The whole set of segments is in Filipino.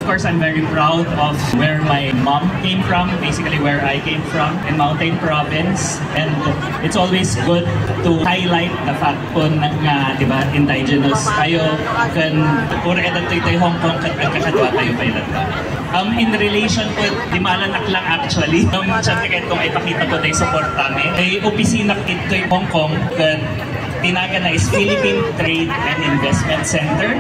course, I'm very proud of where my mom came from, basically where I came from in Mountain Province. And it's always good to highlight the fact po na nga, di ba, indigenous tayo, kan ura edan tayo Hong Kong, kat agkakadwa tayo pailan ba. In relation po, di malanak lang actually. Siyempre kahit kung ipakita ko tayo support kami, ay opisina ito yung Hong Kong, kan tinaga na is Philippine Trade and Investment Center.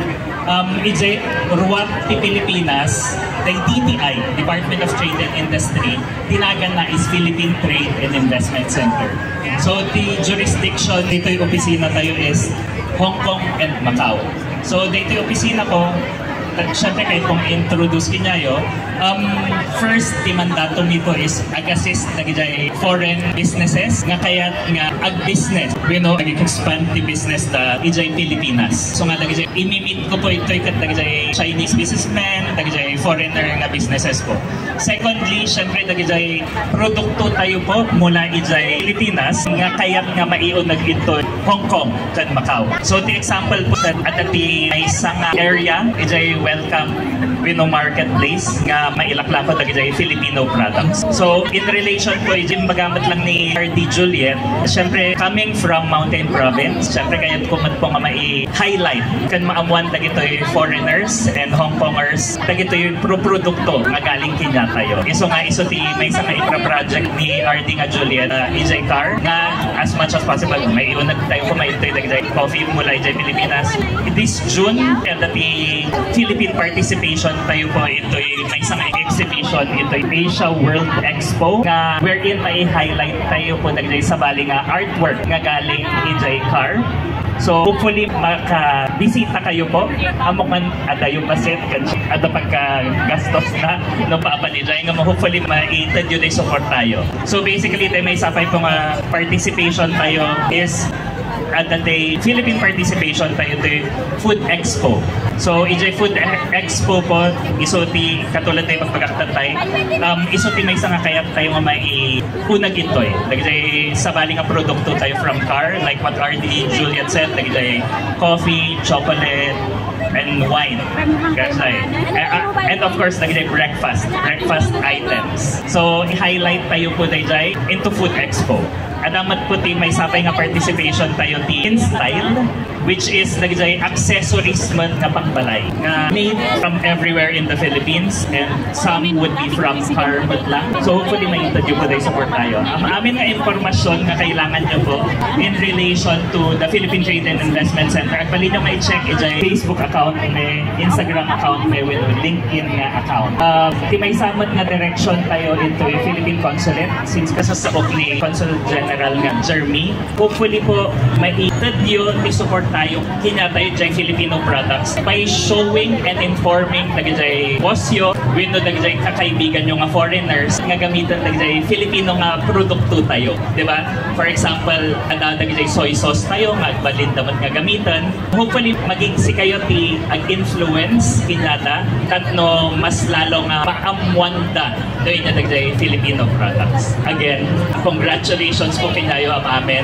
Ije ruwat ti Pilipinas, the DTI, Department of Trade and Industry, tinaga na is Philippine Trade and Investment Center. So the jurisdiction dito yung opisina tayo is Hong Kong and Macau. So dito yung opisina ko, siyempre kahit kung introduce kinyayo, first the mandato nito is ag-assist nagijay foreign businesses nga kaya nga ag-business, nag-expand the business da ijay Pilipinas. So nga nagijay imimit ko po ito kat nagijay Chinese businessmen, nagijay foreigner nga businesses po. Secondly, siyempre nagijay produkto tayo po mula ijay Pilipinas nga kaya nga maion nag-ito Hong Kong kan Macau. So the example po at the isang area ijay welcome marketplace nga mailaklako dagiti Filipino products. So in relation po yung magamit lang ni RD Juliet, syempre coming from Mountain Province, syempre kaya kumad po nga mai-highlight kan maamuan dagito yung foreigners and Hong Kongers dagito yung produkto nga galing kinya tayo. Iso nga iso ti may isang ipra-project ni RD nga Juliet, EJ Car nga as much as possible may iunag tayo kumaitoy dagiti coffee mula EJ Pilipinas. This June and the Philippine participation tayo po ito may isang exhibition, ito Asia World Expo nga wherein may highlight tayo po dagiti sa bali nga artwork nga galing EJ Car. So hopefully makabisita kayo po amukan ada yung paset ada pagka-gastos na no paapalidjay nga hopefully ma-ited yun ay support tayo. So basically tayo may sapay po nga participation tayo is at the Philippine participation tayo ito Food Expo. So EJ Food Expo po iso ti katulad tayo pagpagaktatay iso ti may isang kayat tayo nga may unag ito dagiti sa bali nga produkto tayo from car like what RD Juliet said dagiti coffee, chocolate and wine. And of course dagiti breakfast items. So i-highlight tayo po dagiti into Food Expo. Adamat po ti may sapay nga participation tayo ti In Style, which is nagijay accessories man nga pangbalay nga made from everywhere in the Philippines and some would be from car lang. So hopefully may interview po tayo support tayo. Ang amin nga impormasyon nga kailangan nyo po in relation to the Philippine Trade and Investment Center at bali nyo may check ijay Facebook account, may Instagram account, may LinkedIn nga account. May samot nga direction tayo into yung Philippine Consulate since kasasaok ni Consul General nga Jeremy. Hopefully po may interview ni support tayo kinya tayo dyan Filipino products by showing and informing dagiti posyo with dagiti kakaibigan yung nga foreigners nga gamitan dagiti Filipino nga produkto tayo, di ba? For example, ada dagiti soy sauce tayo nga balin dapat nga gamitan. Hopefully maging si kayo ti ag-influence kinyata katno mas lalo nga maamuanda doon na dagiti Filipino products. Again, congratulations po kinyayo ang amin.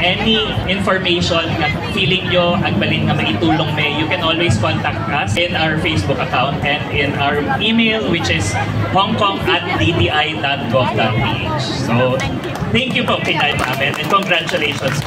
Any information nga feeling nyo agbalin nga maitulong may, you can always contact us in our Facebook account and in our email which is hongkong@dti.gov.ph. So, thank you po kinyayo ang amin and congratulations.